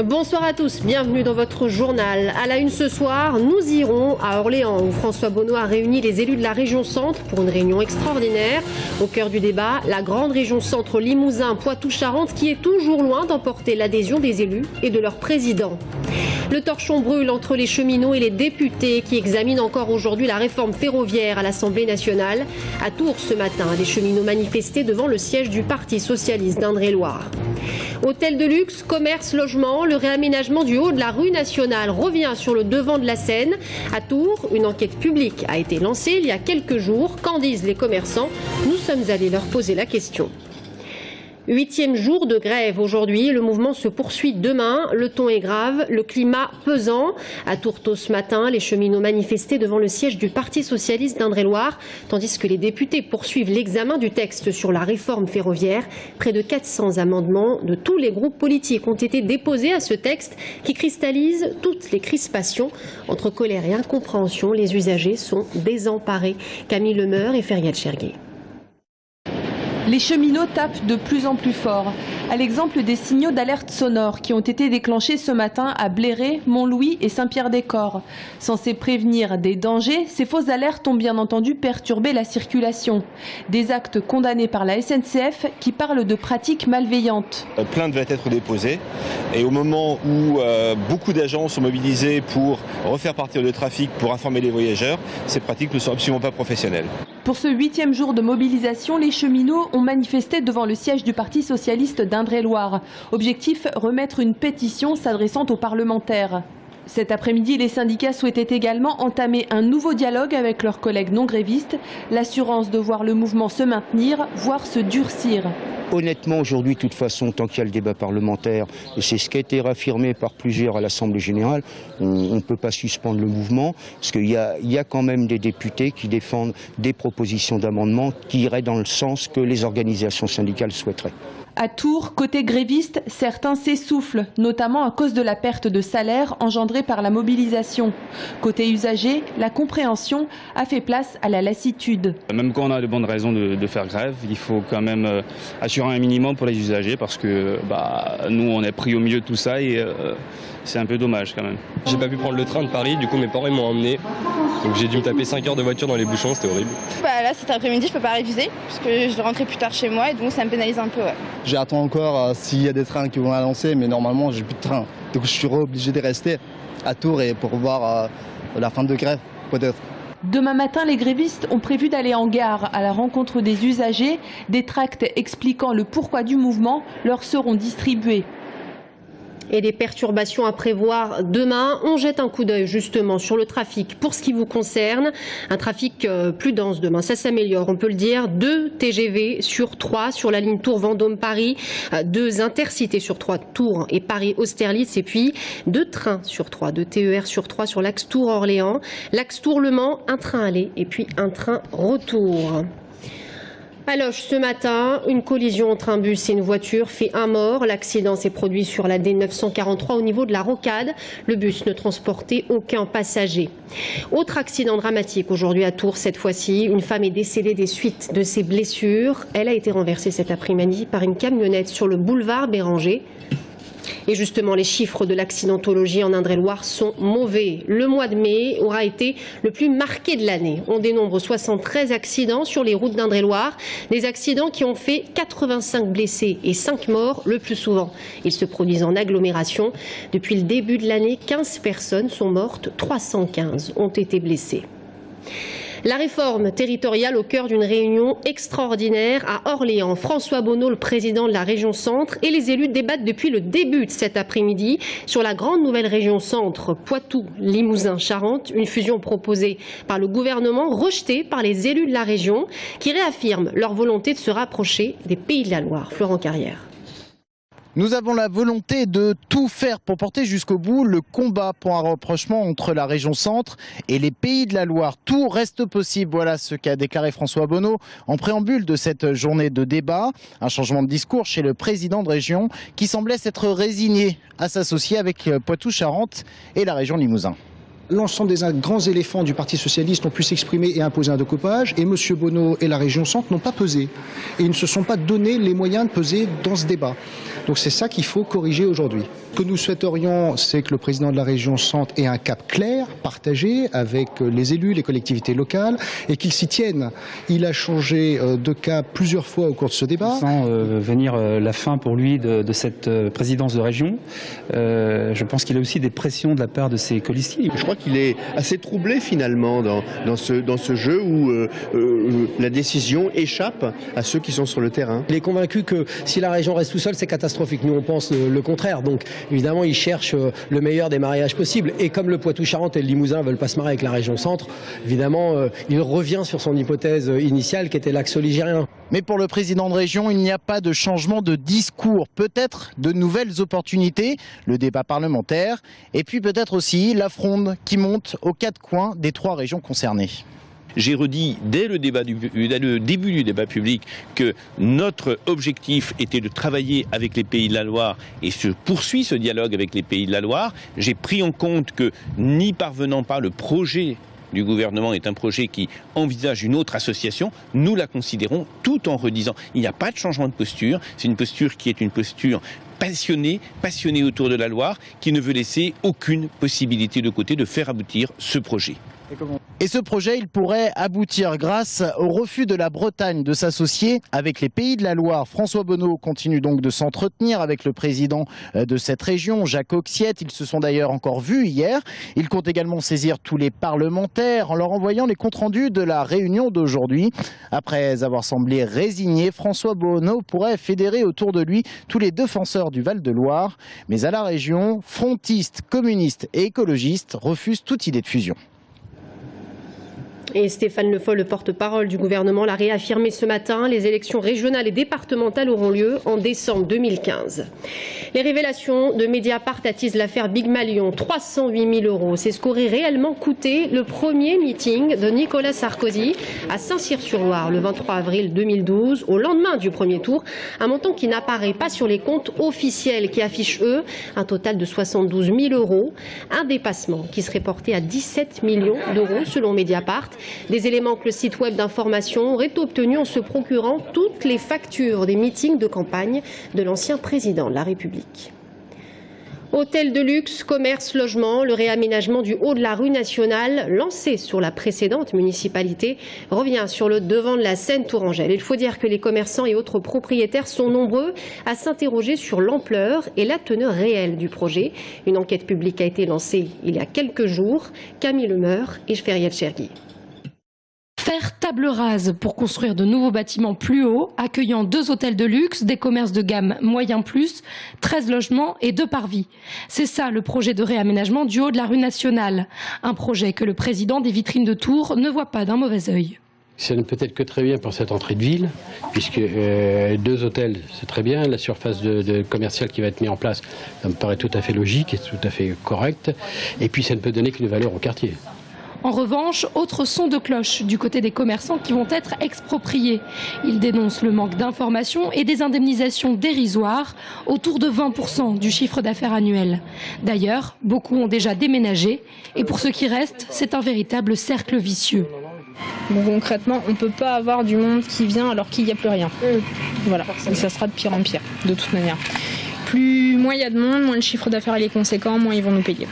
Bonsoir à tous, bienvenue dans votre journal. À la une ce soir, nous irons à Orléans où François Bonneau a réuni les élus de la région Centre pour une réunion extraordinaire. Au cœur du débat, la grande région Centre Limousin, Poitou-Charentes qui est toujours loin d'emporter l'adhésion des élus et de leurs présidents. Le torchon brûle entre les cheminots et les députés qui examinent encore aujourd'hui la réforme ferroviaire à l'Assemblée nationale. À Tours ce matin, les cheminots manifestaient devant le siège du Parti socialiste d'Indre-et-Loire. Hôtel de luxe, commerce, logement, le réaménagement du haut de la rue nationale revient sur le devant de la scène. À Tours, une enquête publique a été lancée il y a quelques jours. Qu'en disent les commerçants? Nous sommes allés leur poser la question. 8e jour de grève aujourd'hui, le mouvement se poursuit demain, le ton est grave, le climat pesant. À Tourteau ce matin, les cheminots manifestaient devant le siège du Parti socialiste d'Indre-et-Loire, tandis que les députés poursuivent l'examen du texte sur la réforme ferroviaire. Près de 400 amendements de tous les groupes politiques ont été déposés à ce texte qui cristallise toutes les crispations. Entre colère et incompréhension, les usagers sont désemparés. Camille Lemeur et Ferial Cherguet. Les cheminots tapent de plus en plus fort, à l'exemple des signaux d'alerte sonore qui ont été déclenchés ce matin à Bléré, Montlouis et Saint-Pierre-des-Corps. Censés prévenir des dangers, ces fausses alertes ont bien entendu perturbé la circulation. Des actes condamnés par la SNCF qui parlent de pratiques malveillantes. Plainte va être déposée et au moment où beaucoup d'agents sont mobilisés pour refaire partir le trafic, pour informer les voyageurs, ces pratiques ne sont absolument pas professionnelles. Pour ce 8e jour de mobilisation, les cheminots ont manifesté devant le siège du Parti socialiste d'Indre-et-Loire. Objectif, remettre une pétition s'adressant aux parlementaires. Cet après-midi, les syndicats souhaitaient également entamer un nouveau dialogue avec leurs collègues non grévistes, l'assurance de voir le mouvement se maintenir, voire se durcir. Honnêtement, aujourd'hui, de toute façon, tant qu'il y a le débat parlementaire, et c'est ce qui a été réaffirmé par plusieurs à l'Assemblée générale, on ne peut pas suspendre le mouvement, parce qu'il y a quand même des députés qui défendent des propositions d'amendement qui iraient dans le sens que les organisations syndicales souhaiteraient. À Tours, côté gréviste, certains s'essoufflent, notamment à cause de la perte de salaire engendrée par la mobilisation. Côté usager, la compréhension a fait place à la lassitude. Même quand on a de bonnes raisons de faire grève, il faut quand même assurer un minimum pour les usagers parce que nous on est pris au milieu de tout ça et c'est un peu dommage quand même. J'ai pas pu prendre le train de Paris, du coup mes parents m'ont emmené. Donc j'ai dû me taper 5 heures de voiture dans les bouchons, c'était horrible. Là cet après-midi je peux pas réviser parce que je dois rentrer plus tard chez moi et donc ça me pénalise un peu. Ouais. J'attends encore s'il y a des trains qui vont annoncer, mais normalement j'ai plus de train. Donc je suis obligé de rester à Tours et pour voir la fin de grève peut-être. Demain matin, les grévistes ont prévu d'aller en gare à la rencontre des usagers. Des tracts expliquant le pourquoi du mouvement leur seront distribués. Et des perturbations à prévoir demain. On jette un coup d'œil justement sur le trafic pour ce qui vous concerne. Un trafic plus dense demain, ça s'améliore, on peut le dire. 2 TGV sur 3 sur la ligne Tours-Vendôme-Paris, 2 intercités sur 3 Tours et Paris-Austerlitz et puis 2 trains sur 3, 2 TER sur 3 sur l'axe Tours-Orléans. L'axe Tours-Le Mans, un train aller et puis un train retour. À Loches, ce matin, une collision entre un bus et une voiture fait un mort. L'accident s'est produit sur la D943 au niveau de la Rocade. Le bus ne transportait aucun passager. Autre accident dramatique aujourd'hui à Tours, cette fois-ci. Une femme est décédée des suites de ses blessures. Elle a été renversée cet après-midi par une camionnette sur le boulevard Béranger. Et justement, les chiffres de l'accidentologie en Indre-et-Loire sont mauvais. Le mois de mai aura été le plus marqué de l'année. On dénombre 73 accidents sur les routes d'Indre-et-Loire. Des accidents qui ont fait 85 blessés et 5 morts le plus souvent. Ils se produisent en agglomération. Depuis le début de l'année, 15 personnes sont mortes, 315 ont été blessées. La réforme territoriale au cœur d'une réunion extraordinaire à Orléans. François Bonneau, le président de la région Centre, et les élus débattent depuis le début de cet après-midi sur la grande nouvelle région Centre, Poitou-Limousin-Charentes, une fusion proposée par le gouvernement, rejetée par les élus de la région, qui réaffirment leur volonté de se rapprocher des Pays de la Loire. Florent Carrière. Nous avons la volonté de tout faire pour porter jusqu'au bout le combat pour un rapprochement entre la région Centre et les Pays de la Loire. Tout reste possible, voilà ce qu'a déclaré François Bonneau en préambule de cette journée de débat. Un changement de discours chez le président de région qui semblait s'être résigné à s'associer avec Poitou-Charentes et la région Limousin. L'ensemble des grands éléphants du Parti socialiste ont pu s'exprimer et imposer un découpage, et M. Bonneau et la région Centre n'ont pas pesé. Et ils ne se sont pas donné les moyens de peser dans ce débat. Donc c'est ça qu'il faut corriger aujourd'hui. Ce que nous souhaiterions, c'est que le président de la région Centre ait un cap clair, partagé avec les élus, les collectivités locales, et qu'il s'y tienne. Il a changé de cap plusieurs fois au cours de ce débat. Sans venir la fin pour lui de cette présidence de région, je pense qu'il a aussi des pressions de la part de ses colistiers. Je crois qu'il est assez troublé finalement dans ce jeu où la décision échappe à ceux qui sont sur le terrain. Il est convaincu que si la région reste tout seule, c'est catastrophique. Nous, on pense le contraire. Donc, évidemment, il cherche le meilleur des mariages possibles. Et comme le Poitou-Charentes et le Limousin veulent pas se marier avec la région Centre, évidemment, il revient sur son hypothèse initiale qui était l'axe ligérien. Mais pour le président de région, il n'y a pas de changement de discours. Peut-être de nouvelles opportunités, le débat parlementaire, et puis peut-être aussi la fronde qui monte aux quatre coins des 3 régions concernées. J'ai redit dès le début du débat public que notre objectif était de travailler avec les Pays de la Loire et se poursuit ce dialogue avec les Pays de la Loire. J'ai pris en compte que n'y parvenant pas, le projet du gouvernement est un projet qui envisage une autre association. Nous la considérons tout en redisant il n'y a pas de changement de posture. C'est une posture qui est une posture passionnée autour de la Loire, qui ne veut laisser aucune possibilité de côté de faire aboutir ce projet. Et ce projet, il pourrait aboutir grâce au refus de la Bretagne de s'associer avec les Pays de la Loire. François Bonneau continue donc de s'entretenir avec le président de cette région, Jacques Oxiette. Ils se sont d'ailleurs encore vus hier. Il compte également saisir tous les parlementaires en leur envoyant les comptes rendus de la réunion d'aujourd'hui. Après avoir semblé résigné, François Bonneau pourrait fédérer autour de lui tous les défenseurs du Val-de-Loire. Mais à la région, frontistes, communistes et écologistes refusent toute idée de fusion. Et Stéphane Le Foll, le porte-parole du gouvernement, l'a réaffirmé ce matin. Les élections régionales et départementales auront lieu en décembre 2015. Les révélations de Mediapart attisent l'affaire Big Malion. 308 000 €. C'est ce qu'aurait réellement coûté le premier meeting de Nicolas Sarkozy à Saint-Cyr-sur-Loire le 23 avril 2012, au lendemain du premier tour. Un montant qui n'apparaît pas sur les comptes officiels qui affichent, eux, un total de 72 000 €. Un dépassement qui serait porté à 17 millions d'euros selon Mediapart. Des éléments que le site web d'information aurait obtenus en se procurant toutes les factures des meetings de campagne de l'ancien président de la République. Hôtel de luxe, commerce, logement, le réaménagement du haut de la rue nationale, lancé sur la précédente municipalité, revient sur le devant de la scène tourangelle. Il faut dire que les commerçants et autres propriétaires sont nombreux à s'interroger sur l'ampleur et la teneur réelle du projet. Une enquête publique a été lancée il y a quelques jours. Camille Lemeur et Feriel Chergui. Faire table rase pour construire de nouveaux bâtiments plus hauts, accueillant 2 hôtels de luxe, des commerces de gamme moyen plus, 13 logements et 2 parvis. C'est ça le projet de réaménagement du haut de la rue nationale. Un projet que le président des vitrines de Tours ne voit pas d'un mauvais œil. Ça ne peut être que très bien pour cette entrée de ville, puisque 2 hôtels, c'est très bien. La surface de commerciale qui va être mise en place, ça me paraît tout à fait logique et tout à fait correct. Et puis ça ne peut donner qu'une valeur au quartier. En revanche, autre son de cloche du côté des commerçants qui vont être expropriés. Ils dénoncent le manque d'informations et des indemnisations dérisoires, autour de 20% du chiffre d'affaires annuel. D'ailleurs, beaucoup ont déjà déménagé et pour ceux qui restent, c'est un véritable cercle vicieux. Bon, concrètement, on ne peut pas avoir du monde qui vient alors qu'il n'y a plus rien. Voilà, et ça sera de pire en pire, de toute manière. Moins il y a de monde, moins le chiffre d'affaires est conséquent, moins ils vont nous payer.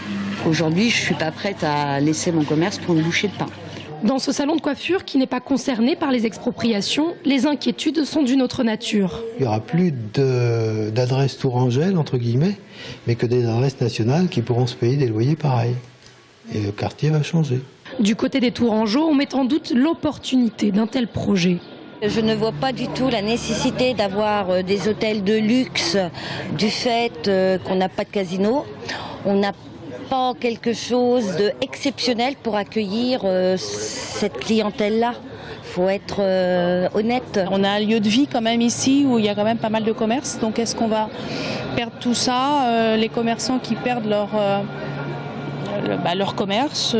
Aujourd'hui, je ne suis pas prête à laisser mon commerce pour une bouchée de pain. Dans ce salon de coiffure qui n'est pas concerné par les expropriations, les inquiétudes sont d'une autre nature. Il n'y aura plus d'adresses tourangelles, entre guillemets, mais que des adresses nationales qui pourront se payer des loyers pareils. Et le quartier va changer. Du côté des Tourangeaux, on met en doute l'opportunité d'un tel projet. Je ne vois pas du tout la nécessité d'avoir des hôtels de luxe du fait qu'on n'a pas de casino. On n'a pas quelque chose d'exceptionnel pour accueillir cette clientèle-là. Il faut être honnête. On a un lieu de vie quand même ici où il y a quand même pas mal de commerces. Donc est-ce qu'on va perdre tout ça, les commerçants qui perdent leur commerce.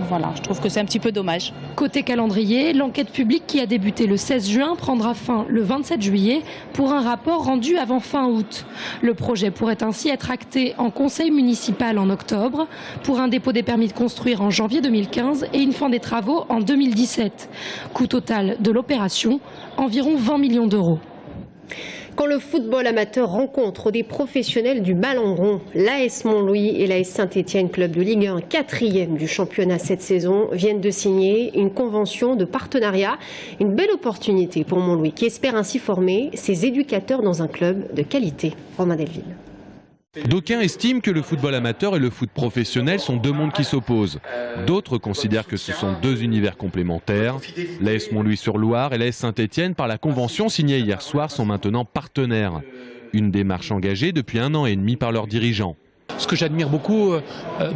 Voilà, je trouve que c'est un petit peu dommage. Côté calendrier, l'enquête publique qui a débuté le 16 juin prendra fin le 27 juillet pour un rapport rendu avant fin août. Le projet pourrait ainsi être acté en conseil municipal en octobre pour un dépôt des permis de construire en janvier 2015 et une fin des travaux en 2017. Coût total de l'opération, environ 20 millions d'euros. Quand le football amateur rencontre des professionnels du ballon rond, l'AS Montlouis et l'AS Saint-Étienne, club de Ligue 1, 4e du championnat cette saison, viennent de signer une convention de partenariat. Une belle opportunité pour Montlouis qui espère ainsi former ses éducateurs dans un club de qualité. Romain Delville. D'aucuns estiment que le football amateur et le foot professionnel sont deux mondes qui s'opposent. D'autres considèrent que ce sont deux univers complémentaires. L'AS Montlouis-sur-Loire et l'AS Saint-Étienne, par la convention signée hier soir, sont maintenant partenaires. Une démarche engagée depuis 1 an et demi par leurs dirigeants. Ce que j'admire beaucoup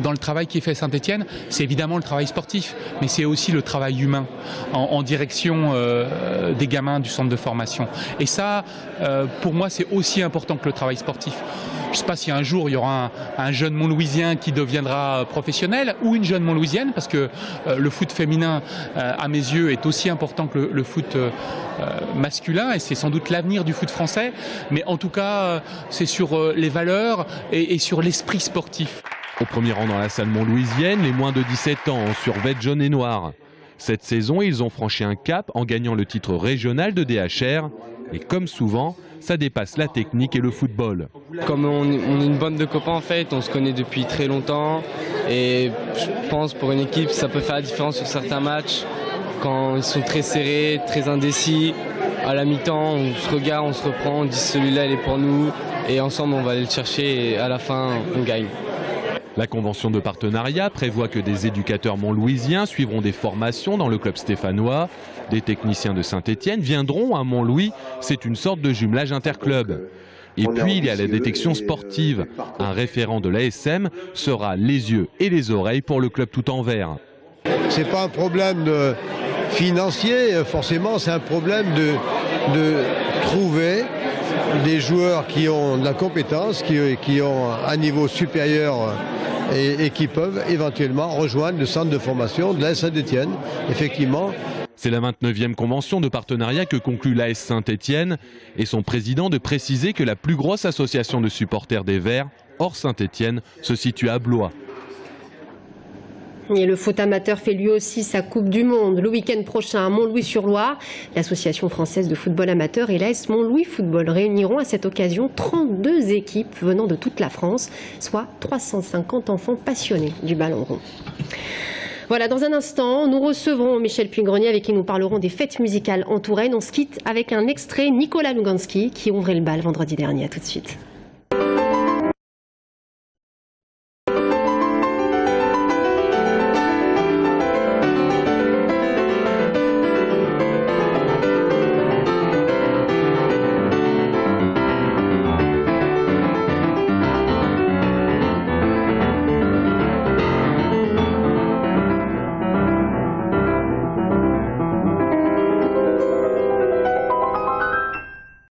dans le travail qui est fait à Saint-Étienne, c'est évidemment le travail sportif, mais c'est aussi le travail humain en direction des gamins du centre de formation. Et ça, pour moi, c'est aussi important que le travail sportif. Je ne sais pas si un jour il y aura un jeune Montlouisien qui deviendra professionnel ou une jeune Montlouisienne, parce que le foot féminin, à mes yeux, est aussi important que le foot masculin, et c'est sans doute l'avenir du foot français. Mais en tout cas, c'est sur les valeurs et sur l'esprit sportif. Au premier rang dans la salle montlouisienne, les moins de 17 ans en survêt jaune et noir. Cette saison, ils ont franchi un cap en gagnant le titre régional de DHR. Et comme souvent, ça dépasse la technique et le football. Comme on est une bande de copains en fait, on se connaît depuis très longtemps. Et je pense pour une équipe, ça peut faire la différence sur certains matchs. Quand ils sont très serrés, très indécis, à la mi-temps, on se regarde, on se reprend, on dit celui-là il est pour nous. Et ensemble on va aller le chercher et à la fin on gagne. La convention de partenariat prévoit que des éducateurs montlouisiens suivront des formations dans le club stéphanois. Des techniciens de Saint-Étienne viendront à Montlouis, c'est une sorte de jumelage interclub. Et puis il y a la détection sportive. Un référent de l'ASM sera les yeux et les oreilles pour le club tout en vert. Ce n'est pas un problème financier, forcément, c'est un problème de trouver des joueurs qui ont de la compétence, qui ont un niveau supérieur et qui peuvent éventuellement rejoindre le centre de formation de l'AS Saint-Étienne, effectivement. C'est la 29e convention de partenariat que conclut l'AS Saint-Étienne et son président de préciser que la plus grosse association de supporters des Verts, hors Saint-Étienne, se situe à Blois. Et le foot amateur fait lui aussi sa Coupe du Monde le week-end prochain à Montlouis-sur-Loire. L'Association française de football amateur et l'AS Montlouis Football réuniront à cette occasion 32 équipes venant de toute la France, soit 350 enfants passionnés du ballon rond. Voilà, dans un instant, nous recevrons Michel Puy-Grenier avec qui nous parlerons des fêtes musicales en Touraine. On se quitte avec un extrait Nicolas Luganski qui ouvrait le bal vendredi dernier. À tout de suite.